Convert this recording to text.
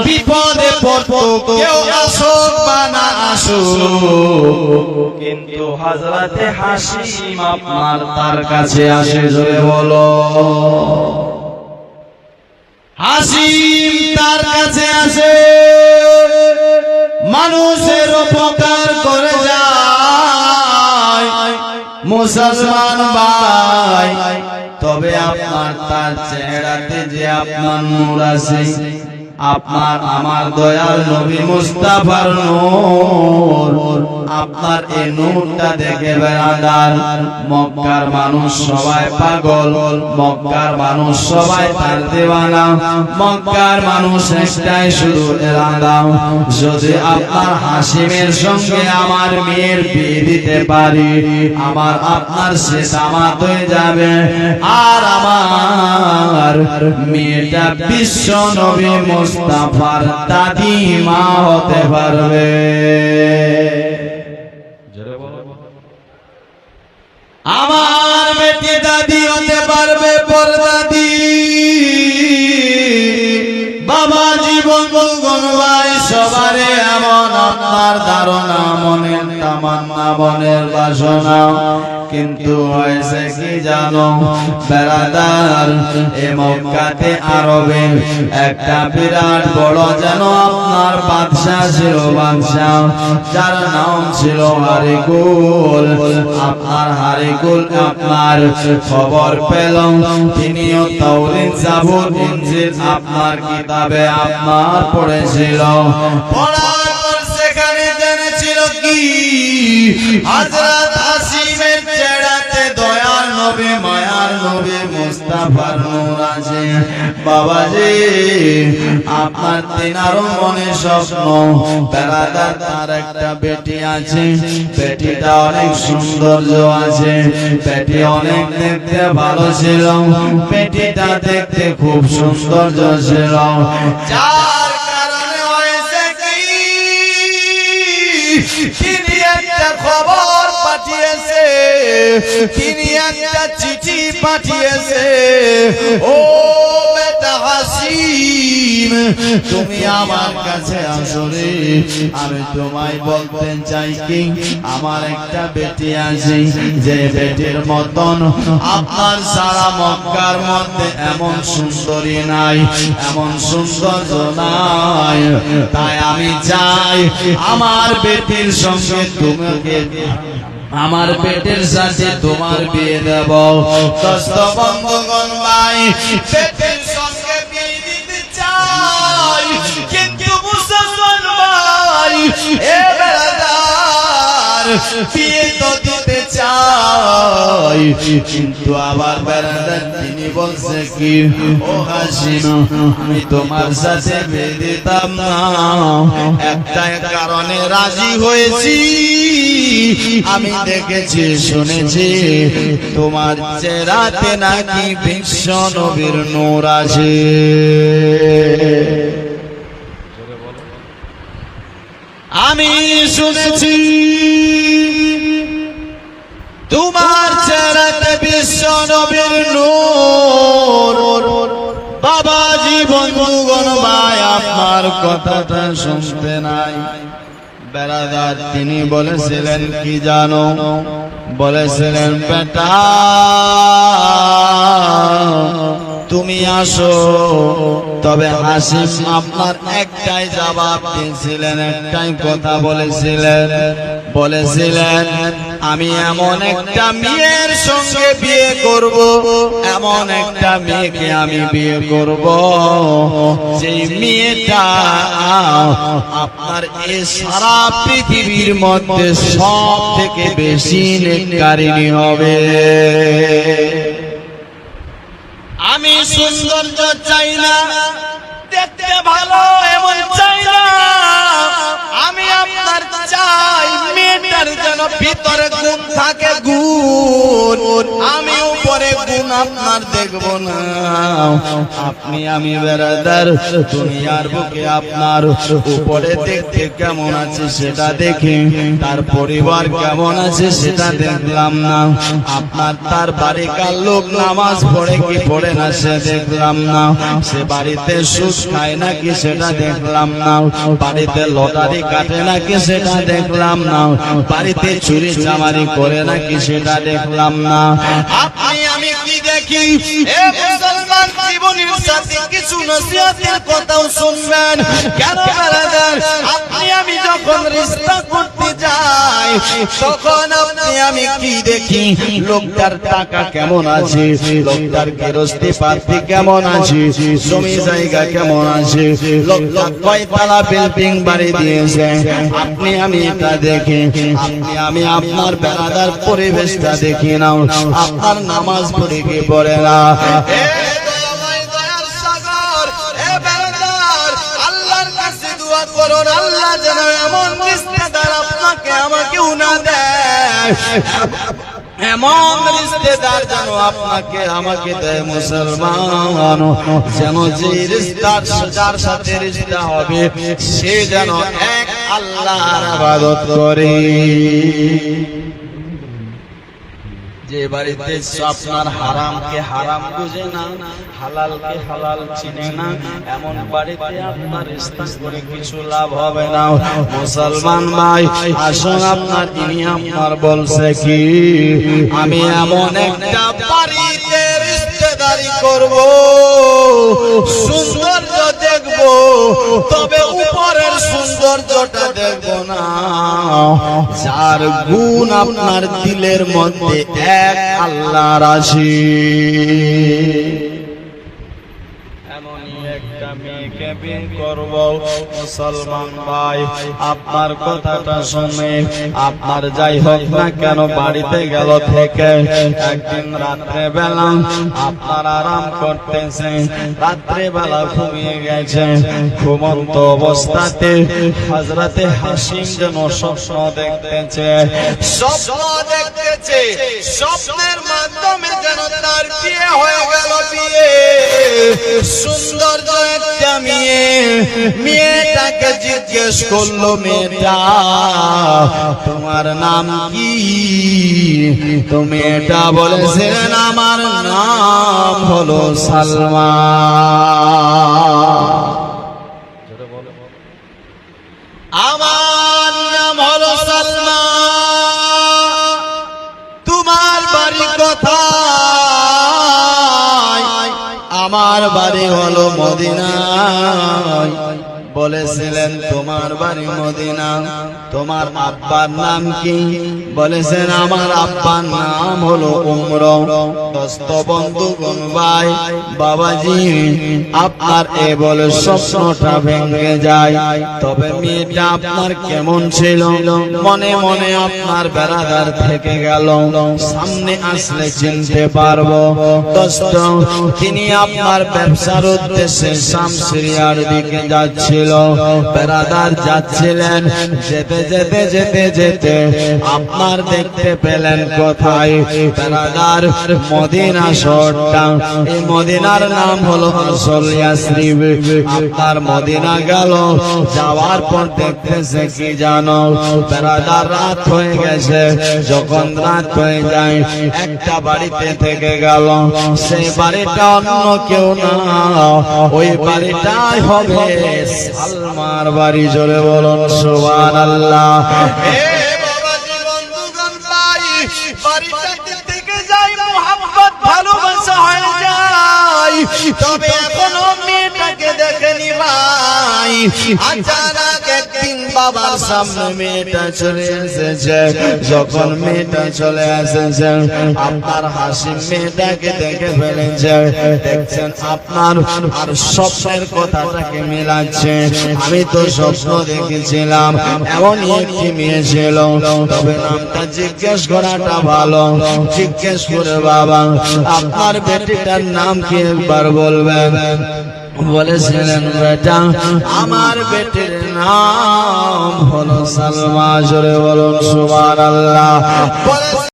বিপদে পড়তো কেউ আসুক বা না আসুক, কিন্তু হযরতে হাসিম আপনার তার কাছে আসে। জোরে বলো, হাসিম তার কাছে আসে, মানুষের উপকার করে যায় মুসলমান ভাই। তবে আপনার তার চেহারাতে যে আপনার নূর আছে, আপনার আমার দয়াল নবী মুস্তাফার নূর, আপনার এই নূরটা দেখে বেরাদার মক্কার মানুষ সবাই পাগল, মক্কার মানুষ সবাই তার দেওয়ানা, মক্কার মানুষ একটাই শুধু এরাদা, যদি আপনার হাসিমের সঙ্গে আমার মেয়ের বিয়ে দিতে পারি, আমার আপনার শেষ আমার হয়ে যাবে, আর আমার মেয়েটা বিশ্ব নবী মুস্তাফার দাদিমা হতে পারবে। আমার বেটি দাদি হতে পারবে, পরদাদি। বাবা জীবন ভাই সবারে এমন আপনার ধারণা, মনের তামান্না, মনের বাসনা, কিন্তু হয়েছে কি জানো বেরাদার, এ মক্কাতে আরবে একটা বিরাট বড় যেন আপনার বাদশাহ ছিল, বাদশাহ যার নাম ছিল হারিকুল। আপনার হারিকুল আপনার খবর পেল, তিনিও তাওরাত জাবুর ইনজিল আপনার কিতাবে আপনার পড়েছিল, পড়ার পর সেখানে জেনেছিল কি হযরত হাসিমের চেহারাতে দয়ার নবী মায়ার নবী মুস্তাফার নূর আছে। বাবাজি আপনার তিনারও মনে স্বপ্ন, বেরাদার তার একটা বেটি আছে, বেটিটা অনেক সৌন্দর্য আছে, বেটি অনেক দেখতে ভালো ছিল, বেটিটা দেখতে খুব সৌন্দর্য ছিল, যার কারণে হয়েছে কি তিনি একটা খবর পাঠিয়েছে, তিনি একটা চিঠি পাঠিয়েছে, ও বেটা হাসিম তুমি আমার কাছে আসো রে, আমি তোমায় বলতে চাই কি আমার একটা বেটি আছে, যে বেটির মতন আপনার সারা মক্কার মধ্যে এমন সুন্দরী নাই, এমন সৌন্দর্য নাই, তাই আমি চাই আমার বেটির সঙ্গে তোমাকে, আমার পেটের সাথে তোমার বিয়ে দেব। দোস্ত বন্ধুগণ ভাই, পেটের সঙ্গে বিয়ে দিতে চাই, কিন্তু মুসলমান ভাই এ বেরাদার বিয়ে তো দিতে চাই, কিন্তু আবার বেরাদার তিনি বলছে কি ও হাসিম আমি তোমার সাথে বিয়ে দিতাম না, একটাই কারণে রাজি হয়েছি, আমি দেখেছি শুনেছি তোমার চেহারাতে নাকি বিশ্ব নবীর নূর আছে। আমি শুনেছি তোমার চেহারাতে বিশ্ব নবীর নূর। বাবাজি বন্ধুগণ ভাই আপনার কথাটা শুনতে নাই, বেরাদার তিনি বলেছিলেন কি জানো, বলেছিলেন বেটা তুমি আসো, তবে হাসিম আপনার একটাই জবাব দিয়েছিলেন, একটাই কথা বলেছিলেন, বলেছিলেন আমি এমন একটা মেয়ের সঙ্গে বিয়ে করব, এমন একটা মেয়েকে আমি বিয়ে করব যে মেয়েটা আপনার এই সারা পৃথিবীর মধ্যে সব থেকে বেশি নেককারিনী হবে। আমি সৌন্দর্য চাই না, দেখতে ভালো এমন চাই না, আমি আপনার চাই মেয়েটার যেন ভিতরে গুণ থাকে, গুণ, আমি উপরে গুণ আপনার দেখবো না। আপনি আমি বেরাদার দুনিয়ার বুকে আপনার উপরে দেখতে কেমন আছে সেটা দেখি, তার পরিবার কেমন আছে সেটা দেখলাম না। আপনার তার বাড়িকার লোক নামাজ পড়ে কি পড়ে না সে দেখলাম না। সে বাড়িতে সুদ খায় নাকি সেটা দেখলাম না। বাড়িতে লটারি কাটে নাকি সেটা দেখলাম না। বাড়িতে চুরি চামারি করে নাকি সেটা দেখলাম না। আপনি আমি কি দেখি? এ মুসলমান, জীবনের সাথে কিছু নসিহতের কথাও শুনবেন। কেন ব্রাদার, আপনি আমি যখন রিশতা করতে যাই তখন আপনি আমি কি দেখি? লোকটার টাকা কেমন আছে, লোকটার গৃহস্থী পাতি কেমন আছে, জমি জায়গা কেমন আছে, লোকটা কয়তলা বিল্ডিং বাড়ি দিয়েছে, আপনি আমি এটা দেখি। আপনি আমি আপনার বেড়াদার পরিবেশটা দেখি না। আপনার নামাজ পড়ে কি পড়ে না? আল্লাহ যেন এমন রিশতেদার আপনাকে আমাকে উনা দেয়, এমন রিশতেদার যেন আপনাকে আমাকে দেয় মুসলমান, যেন যে রিশতার যার সাথে রিশতা হবে সে যেন এক আল্লাহর ইবাদত করে। যে বাড়িতে আপনার হারামকে হারাম বুঝে না, হালালকে হালাল চিনে না, এমন বাড়িতে আপনার রিশতা করে কিছু লাভ হবে না। মুসলমান ভাই আসুন, আপনার তিনি আপনার বলছে কি, আমি এমন একটা বাড়িতে রিশতেদারি করব, সৌন্দর্য দেখব, তবে উপরের সৌন্দর্যটা দেখব না, যার গুণ আপনার দিলের মধ্যে এক আল্লাহর আছে। এমনই একটা মেয়েকে বিয়ে করব। মুসলমান ভাই আপনার কথাটা শুনে আপনার যাই হোক না কেন বাড়িতে গেল থেকে একদিন রাত্রে বেলা আপনার আরাম করতেছে, রাত্রে বেলা ঘুমিয়ে গেছে। ঘুমন্ত অবস্থাতে হযরতে হাসিম যেন স্বপ্ন দেখতেছে, স্বপ্ন দেখতেছে, স্বপ্নের মাধ্যমে যেন তার বিয়ে হয়ে গেল। বিয়ে সুন্দর একটা মেয়ে, মেয়েটাকে জিজ্ঞেস করলো, মেয়েটা তোমার নাম কি? তো মেয়েটা বলেছিলেন আমার নাম হলো সালমা। আমার নাম হলো সালমা। তোমার বাড়ি কোথায়? আমার বাড়ি হলো মদিনায়। বলেছিলেন তোমার বাড়ি মদিনা, তোমার আব্বার নাম কি? বলেছেন আমার আব্বার নাম হলো উমর। দোস্ত বন্ধুগণ ভাই বাবাজি, আপনার এ বলে স্বপ্নটা ভেঙে যায়। তবে মেয়েটা আপনার কেমন ছিল মনে মনে আপনার বেড়াদার থেকে গেল, সামনে আসলে চিনতে পারবো। দোস্ত তিনি আপনার ব্যবসার উদ্দেশ্যে শামসিরিয়ার দিকে যাচ্ছিল। বেড়াদার যাচ্ছিলেন, যেতে যেতে যেতে যেতে আপনার দেখতে পেলেন কোথায়? বেড়াদার মদিনা শহরটা, এই মদিনার নাম হলো আসল ইয়াসরিব। আপনার মদিনা গেল, যাওয়ার পর দেখতেছে কি জানো? বেড়াদার রাত হয়ে গেছে। যখন রাত হয়ে যায় একটা বাড়িতে থেকে গেল, সেই বাড়িটা অন্য কেউ না, ওই বাড়িটাই হবে সালমার বাড়ি। জোরে বলুন সুবহানাল্লাহ। বাড়িটাতে থেকে যাই, মোহাম্মত ভালোবাসা হয়ে যায়, তবে এখনো মেয়েটাকে দেখেনি ভাই। আচানক একদিন বাবার সামনে মেয়েটা চলে এসেছে। যখন মেয়েটা চলে এসেছে, আপনার হাসি মেয়েটাকে দেখে ফেলেছে। দেখছেন আপনার আর স্বপ্নের কথাটাকে মেলাচ্ছে। আমি তো স্বপ্ন দেখেছিলাম এমন একটি মেয়ে ছিল, তবে নামটা জিজ্ঞেস করাটা ভালো। জিজ্ঞেস করে বাবা আপনার বেটিটার নাম কি একবার বলবেন? বলেছিলেন বেটা আমার বেটির নাম হলো সালমা। জোরে বলুন সুবহানাল্লাহ।